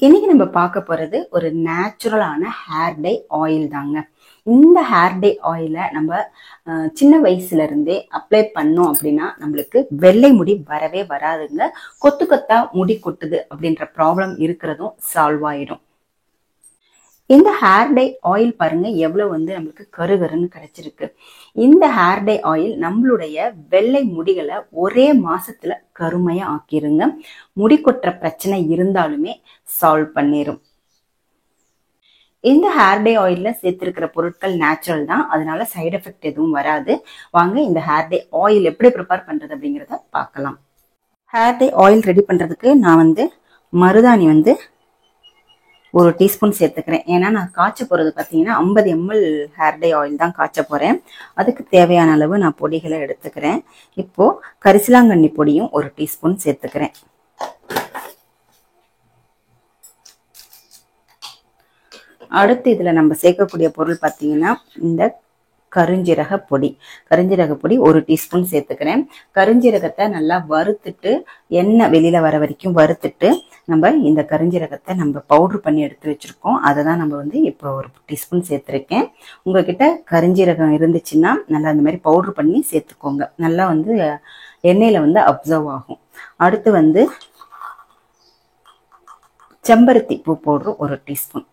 இன்னைக்கு நம்ம பார்க்க போறது ஒரு நேச்சுரலான ஹேர் டை ஆயில் தாங்க. இந்த ஹேர் டை ஆயிலை நம்ம சின்ன வயசுல இருந்தே அப்ளை பண்ணோம் அப்படின்னா நம்மளுக்கு வெள்ளை முடி வரவே வராதுங்க. கொத்து கொத்தா முடி கொட்டுது அப்படின்ற ப்ராப்ளம் இருக்கிறதும் சால்வ் ஆயிடும். இந்த ஹேர் டை ஆயில் பாருங்க எவ்வளவு நம்மளுக்கு கருகருன்னு கிடைச்சிருக்கு. இந்த ஹேர் டை ஆயில் நம்மளுடைய வெள்ளை முடிகளை ஒரே மாசத்துல கருமையா ஆக்கிருங்க. முடி கொட்டுற பிரச்சனை இருந்தாலுமே சால்வ் பண்ணிரும். இந்த ஹேர் டை ஆயில்ல சேர்த்திருக்கிற பொருட்கள் நேச்சுரல் தான், அதனால சைடு எஃபெக்ட் எதுவும் வராது. வாங்க இந்த ஹேர் டை ஆயில் எப்படி ப்ரிப்பேர் பண்றது அப்படிங்கிறத பார்க்கலாம். ஹேர் டை ஆயில் ரெடி பண்றதுக்கு நான் மருதாணி ஒரு டீஸ்பூன் சேர்த்துக்கிறேன். ஏன்னா நான் காய்ச்ச போறது பார்த்தீங்கன்னா 50 ml ஹேர் டை ஆயில் தான் காய்ச்ச போறேன். அதுக்கு தேவையான அளவு நான் பொடிகளை எடுத்துக்கிறேன். இப்போ கரிசலாங்கண்ணி பொடியும் ஒரு டீஸ்பூன் சேர்த்துக்கிறேன். அடுத்து இதுல நம்ம சேர்க்கக்கூடிய பொருள் பார்த்தீங்கன்னா இந்த கருஞ்சீரக பொடி ஒரு டீஸ்பூன் சேர்த்துக்கிறேன். கருஞ்சீரகத்தை நல்லா வறுத்துட்டு எண்ணெய் வெளியில வர வரைக்கும் வறுத்துட்டு நம்ம இந்த கருஞ்சீரகத்தை நம்ம பவுடர் பண்ணி எடுத்து வச்சிருக்கோம். அதை தான் நம்ம இப்போ ஒரு டீஸ்பூன் சேர்த்துருக்கேன். உங்ககிட்ட கருஞ்சீரகம் இருந்துச்சுன்னா நல்லா அந்த மாதிரி பவுடர் பண்ணி சேர்த்துக்கோங்க. நல்லா எண்ணெயில அப்சர்வ் ஆகும். அடுத்து செம்பருத்தி பூ பவுடர் ஒரு டீஸ்பூன்.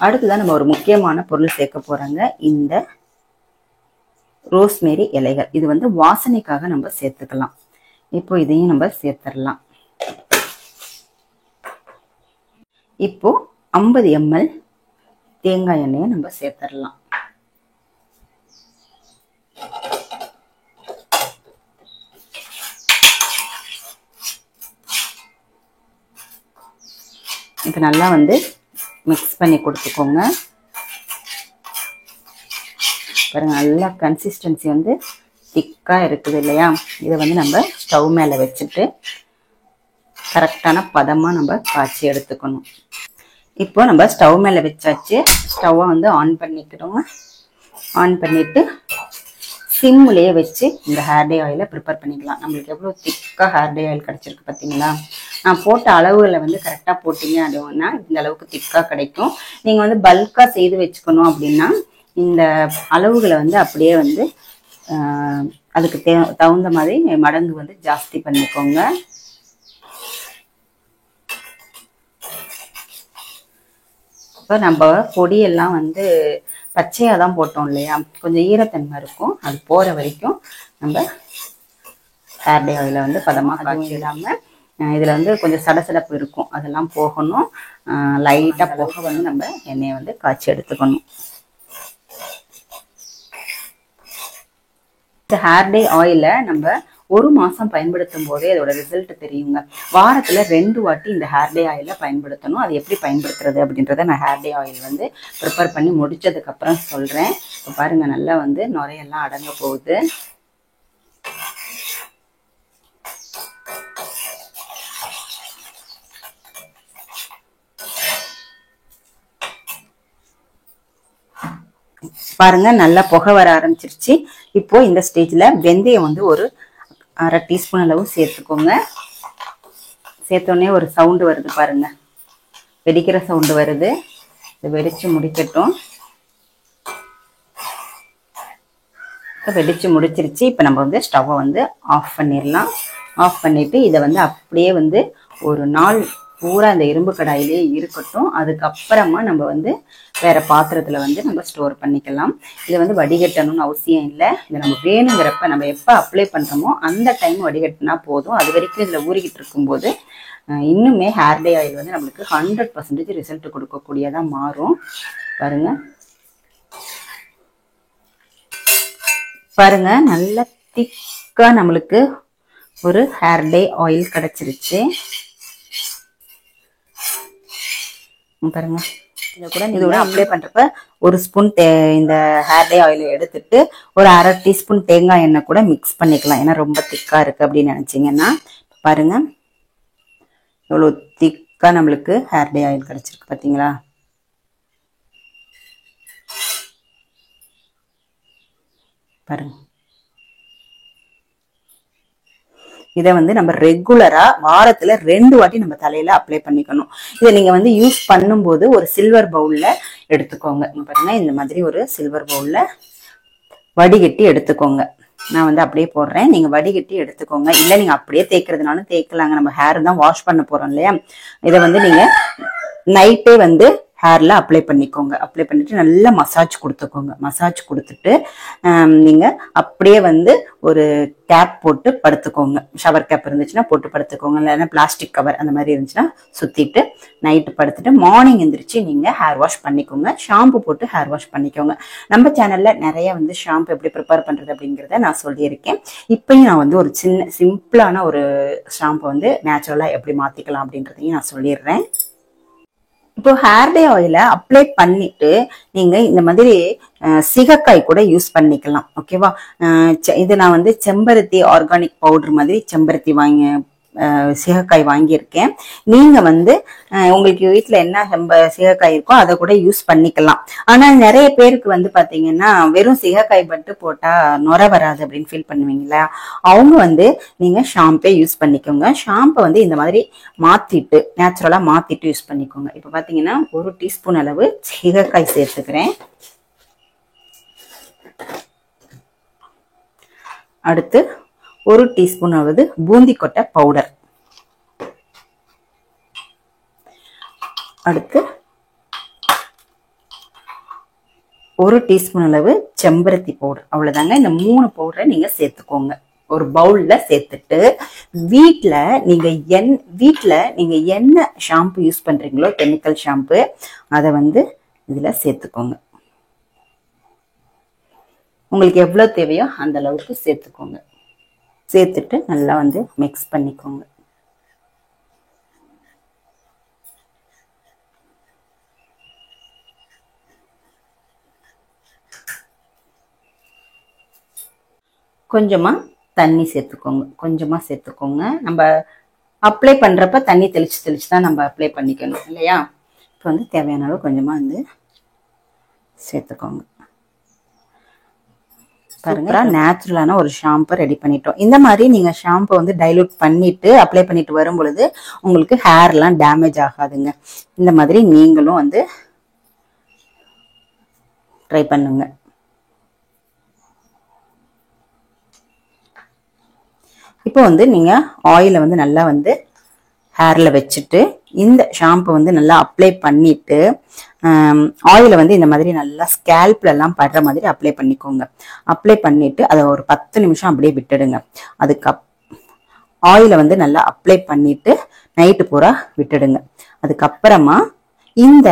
அடுத்துதான் நம்ம ஒரு முக்கியமான பொருள் சேர்க்க போறாங்க, இந்த ரோஸ்மேரி இலைகள். இது வாசனைக்காக நம்ம சேர்த்துக்கலாம். இப்போ இதையும் நம்ம சேர்த்துடலாம். இப்போ 50 ml தேங்காய் எண்ணெயை நம்ம சேர்த்துடலாம். இப்போ நல்லா மிக்ஸ் பண்ணி கொடுத்துக்கோங்க. பாருங்க நல்லா கன்சிஸ்டன்சி திக்கா இருக்குது இல்லையா? இதை நம்ம ஸ்டவ் மேல வச்சுட்டு கரெக்டான பதமா நம்ம காய்ச்சி எடுத்துக்கணும். இப்போ நம்ம ஸ்டவ் மேல வச்சாச்சு. ஸ்டவ்வை ஆன் பண்ணிக்கிறோம். ஆன் பண்ணிட்டு சிம்லேயே வச்சு இந்த ஹேர் டை ஆயிலை ப்ரிப்பேர் பண்ணிக்கலாம். நம்மளுக்கு எவ்வளோ திக்காக ஹேர் டை ஆயில் கிடைச்சிருக்கு பார்த்தீங்களா? நான் போட்ட அளவுகளை கரெக்டாக போட்டீங்க அப்படின்னா இந்த அளவுக்கு திக்காக கிடைக்கும். நீங்கள் பல்காக செய்து வச்சுக்கணும் அப்படின்னா இந்த அளவுகளை அப்படியே அதுக்கு தகுந்த மாதிரி மடங்கு ஜாஸ்தி பண்ணிக்கோங்க. இப்போ நம்ம பொடியெல்லாம் பச்சையாக தான் போட்டோம் இல்லையா? கொஞ்சம் ஈரத்தன்மை இருக்கும். அது போகிற வரைக்கும் நம்ம ஹேர் டை ஆயிலை பதமாக காய்ச்சி இல்லாமல் இதில் கொஞ்சம் சடசடப்பு இருக்கும், அதெல்லாம் போகணும். லைட்டாக போக நம்ம எண்ணெயை காய்ச்சி எடுத்துக்கணும். இந்த ஹேர் டை ஆயிலை நம்ம ஒரு மாசம் பயன்படுத்தும் போதே அதோட ரிசல்ட் தெரியுங்க. வாரத்துல 2 வாட்டி இந்த ஹேர் டை ஆயிலை பயன்படுத்தணும். அது எப்படி பயன்படுத்துறது அப்படின்றத நான் ஹேர் டை ஆயில் ப்ரிப்பேர் பண்ணி முடிச்சதுக்கு அப்புறம் சொல்றேன். இப்போ பாருங்க நல்லா நுரையெல்லாம் அடங்க போகுது. பாருங்க நல்லா புகை வர ஆரம்பிச்சிருச்சு. இப்போ இந்த ஸ்டேஜ்ல வெந்தயம் ஒரு 1/2 டீஸ்பூன் அளவு சேர்த்துக்கோங்க. சேர்த்தோடனே ஒரு சவுண்டு வருது பாருங்க, வெடிக்கிற சவுண்டு வருது. இது வெடிச்சு முடிக்கட்டும். வெடிச்சு முடிச்சிருச்சு. இப்போ நம்ம ஸ்டவ்வை ஆஃப் பண்ணிடலாம். ஆஃப் பண்ணிட்டு இதை அப்படியே ஒரு நாள் பூரா இந்த இரும்பு கடாயிலே இருக்கட்டும். அதுக்கப்புறமா நம்ம வேற பாத்திரத்துல நம்ம ஸ்டோர் பண்ணிக்கலாம். இதை வடிகட்டணும்னு அவசியம் இல்லை. இதை நம்ம வேணுங்கிறப்ப நம்ம எப்போ அப்ளை பண்றோமோ அந்த டைம் வடிகட்டினா போதும். அது வரைக்கும் இதுல ஊறிக்கிட்டு இருக்கும்போது இன்னுமே ஹேர் டை ஆயில் நம்மளுக்கு 100% ரிசல்ட் கொடுக்கக்கூடியதா மாறும். பாருங்க நல்லா திக்கா நம்மளுக்கு ஒரு ஹேர் டை ஆயில் கிடைச்சிருச்சு. பாருங்க இதோட அப்ளை பண்றப்ப ஒரு ஸ்பூன் இந்த ஹேர் டை ஆயில் எடுத்துட்டு ஒரு 1/2 டீஸ்பூன் தேங்காய் எண்ணெய் கூட மிக்ஸ் பண்ணிக்கலாம். ஏன்னா ரொம்ப திக்கா இருக்கு அப்படின்னு நினைச்சீங்கன்னா. பாருங்க எவ்வளவு திக்கா நம்மளுக்கு ஹேர் டை ஆயில் கிடைச்சிருக்கு பாத்தீங்களா? பாருங்க இதை வந்து நம்ம ரெகுலரா வாரத்துல 2 வாட்டி நம்ம தலையில அப்ளை பண்ணிக்கணும். இதை நீங்க வந்து யூஸ் பண்ணும்போது ஒரு சில்வர் பவுல்ல எடுத்துக்கோங்க. பாருங்க, இந்த மாதிரி ஒரு சில்வர் பவுல்ல வடிகட்டி எடுத்துக்கோங்க. நான் வந்து அப்படியே போடுறேன், நீங்க வடிகட்டி எடுத்துக்கோங்க. இல்ல நீங்க அப்படியே தேய்க்கிறதுனாலும் தேய்க்கலாங்க, நம்ம ஹேர் தான் வாஷ் பண்ண போறோம் இல்லையா. இதை வந்து நீங்க நைட்டே வந்து ஹேர்ல அப்ளை பண்ணிக்கோங்க. அப்ளை பண்ணிட்டு நல்லா மசாஜ் கொடுத்துக்கோங்க. மசாஜ் கொடுத்துட்டு நீங்க அப்படியே வந்து ஒரு கேப் போட்டு படுத்துக்கோங்க. ஷவர் கேப் இருந்துச்சுன்னா போட்டு படுத்துக்கோங்க, இல்லைன்னா பிளாஸ்டிக் கவர் அந்த மாதிரி இருந்துச்சுன்னா சுத்திட்டு நைட்டு படுத்துட்டு மார்னிங் எந்திரிச்சு நீங்க ஹேர் வாஷ் பண்ணிக்கோங்க. ஷாம்பு போட்டு ஹேர் வாஷ் பண்ணிக்கோங்க. நம்ம சேனல்ல நிறைய வந்து ஷாம்பு எப்படி ப்ரிப்பேர் பண்றது அப்படிங்கிறத நான் சொல்லியிருக்கேன். இப்பயும் நான் வந்து ஒரு சின்ன சிம்பிளான ஒரு ஷாம்பு வந்து நேச்சுரலா எப்படி மாத்திக்கலாம் அப்படின்றதையும் நான் சொல்லிடுறேன். இப்போ ஹேர் டே ஆயில அப்ளை பண்ணிட்டு நீங்க இந்த மாதிரி சிகக்காய் கூட யூஸ் பண்ணிக்கலாம். ஓகேவா, இது நான் வந்து செம்பருத்தி ஆர்கானிக் பவுடர் மாதிரி செம்பருத்தி சிகக்காய் வாங்கியிருக்கேன். நீங்க வந்து உங்களுக்கு வீட்டுல என்ன சிகக்காய் இருக்கோ அதை கூட யூஸ் பண்ணிக்கலாம். ஆனா நிறைய பேருக்கு வந்து பாத்தீங்கன்னா வெறும் சிகக்காய் மட்டும் போட்டா நுர வராது அப்படின்னு ஃபீல் பண்ணுவீங்களா, அவங்க வந்து நீங்க ஷாம்பே யூஸ் பண்ணிக்கோங்க. ஷாம்பை வந்து இந்த மாதிரி மாத்திட்டு நேச்சுரலா மாத்திட்டு யூஸ் பண்ணிக்கோங்க. இப்ப பாத்தீங்கன்னா 1 டீஸ்பூன் அளவு சிகக்காய் சேர்த்துக்கிறேன். அடுத்து 1 டீஸ்பூன் ஆவது பூந்தி கொட்டை பவுடர். அடுத்து 1 டீஸ்பூன் அளவு செம்பருத்தி பவுடர். அவ்வளவுதாங்க. இந்த 3 பவுடரை நீங்க சேர்த்துக்கோங்க. ஒரு பவுல்ல சேர்த்துட்டு வீட்டுல நீங்க என்ன ஷாம்பு யூஸ் பண்றீங்களோ கெமிக்கல் ஷாம்பு அதை வந்து இதுல சேர்த்துக்கோங்க. உங்களுக்கு எவ்வளவு தேவையோ அந்த அளவுக்கு சேர்த்துக்கோங்க. சேர்த்துட்டு நல்லா வந்து மிக்ஸ் பண்ணிக்கோங்க. கொஞ்சமா தண்ணி சேர்த்துக்கோங்க. நம்ம அப்ளை பண்றப்ப தண்ணி தெளிச்சு தான் நம்ம அப்ளை பண்ணிக்கணும் இல்லையா. இப்போ வந்து தேவையான அளவு கொஞ்சமா வந்து சேர்த்துக்கோங்க. பாருங்க, நேச்சுரலான ஒரு ஷாம்பு ரெடி பண்ணிட்டோம். இந்த மாதிரி நீங்க ஷாம்பு வந்து டைலூட் பண்ணிட்டு அப்ளை பண்ணிட்டு வரும் பொழுது உங்களுக்கு ஹேர் எல்லாம் டேமேஜ் ஆகாதுங்க. இந்த மாதிரி நீங்களும் வந்து ட்ரை பண்ணுங்க. இப்போ வந்து நீங்க ஆயிலை வந்து நல்லா வந்து ஹேர்ல வச்சுட்டு இந்த ஷாம்பு வந்து நல்லா அப்ளை பண்ணிட்டு ஆயிலை வந்து இந்த மாதிரி நல்லா ஸ்கேல்ப்ல எல்லாம் படுற மாதிரி அப்ளை பண்ணிக்கோங்க. அப்ளை பண்ணிட்டு அதை ஒரு 10 நிமிஷம் அப்படியே விட்டுடுங்க. ஆயிலை வந்து நல்லா அப்ளை பண்ணிட்டு நைட்டு பூரா விட்டுடுங்க. அதுக்கப்புறமா இந்த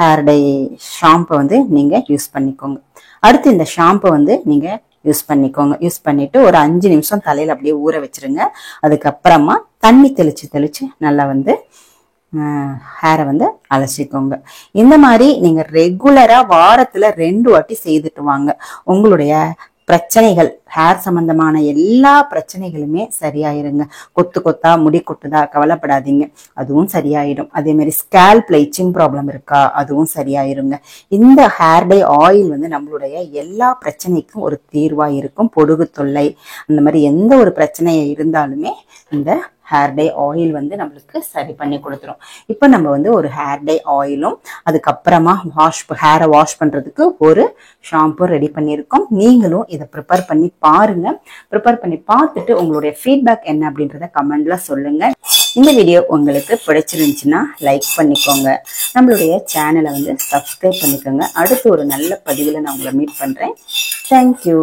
ஹேர் டை ஷாம்பை வந்து நீங்க யூஸ் பண்ணிக்கோங்க. அடுத்து இந்த ஷாம்பை வந்து நீங்க யூஸ் பண்ணிட்டு ஒரு 5 நிமிஷம் தலையில அப்படியே ஊற வச்சிருங்க. அதுக்கப்புறமா தண்ணி தெளிச்சு நல்லா வந்து ஹேரை வந்து அலசிக்கோங்க. இந்த மாதிரி நீங்க ரெகுலரா வாரத்துல 2 வாட்டி செய்துட்டு வாங்க. உங்களுடைய பிரச்சனைகள், ஹேர் சம்பந்தமான எல்லா பிரச்சனைகளுமே சரியாயிருங்க. கொத்தா முடி கொட்டுதா, கவலைப்படாதீங்க, அதுவும் சரியாயிடும். அதே மாதிரி ஸ்கேல்ப்ல இச்சிங் ப்ராப்ளம் இருக்கா, அதுவும் சரியாயிருங்க. இந்த ஹேர் டை ஆயில் வந்து நம்மளுடைய எல்லா பிரச்சனைக்கும் ஒரு தீர்வா இருக்கும். பொடுகு தொல்லை அந்த மாதிரி எந்த ஒரு பிரச்சனையா இருந்தாலுமே இந்த ஹேர் டை ஆயில் வந்து நம்மளுக்கு சரி பண்ணி கொடுத்துரும். இப்போ நம்ம வந்து ஒரு ஹேர் டை ஆயிலும் அதுக்கப்புறமா ஹேரை வாஷ் பண்றதுக்கு ஒரு ஷாம்பு ரெடி பண்ணியிருக்கோம். நீங்களும் இதை ப்ரிப்பேர் பண்ணி பாருங்க. ப்ரிப்பேர் பண்ணி பார்த்துட்டு உங்களுடைய ஃபீட்பேக் என்ன அப்படின்றத கமெண்ட்ல சொல்லுங்க. இந்த வீடியோ உங்களுக்கு பிடிச்சிருந்துச்சுன்னா லைக் பண்ணிக்கோங்க. நம்மளுடைய சேனலை வந்து சப்ஸ்கிரைப் பண்ணிக்கோங்க. அடுத்து ஒரு நல்ல பதிவில் நான் உங்களை மீட் பண்றேன். தேங்க்யூ.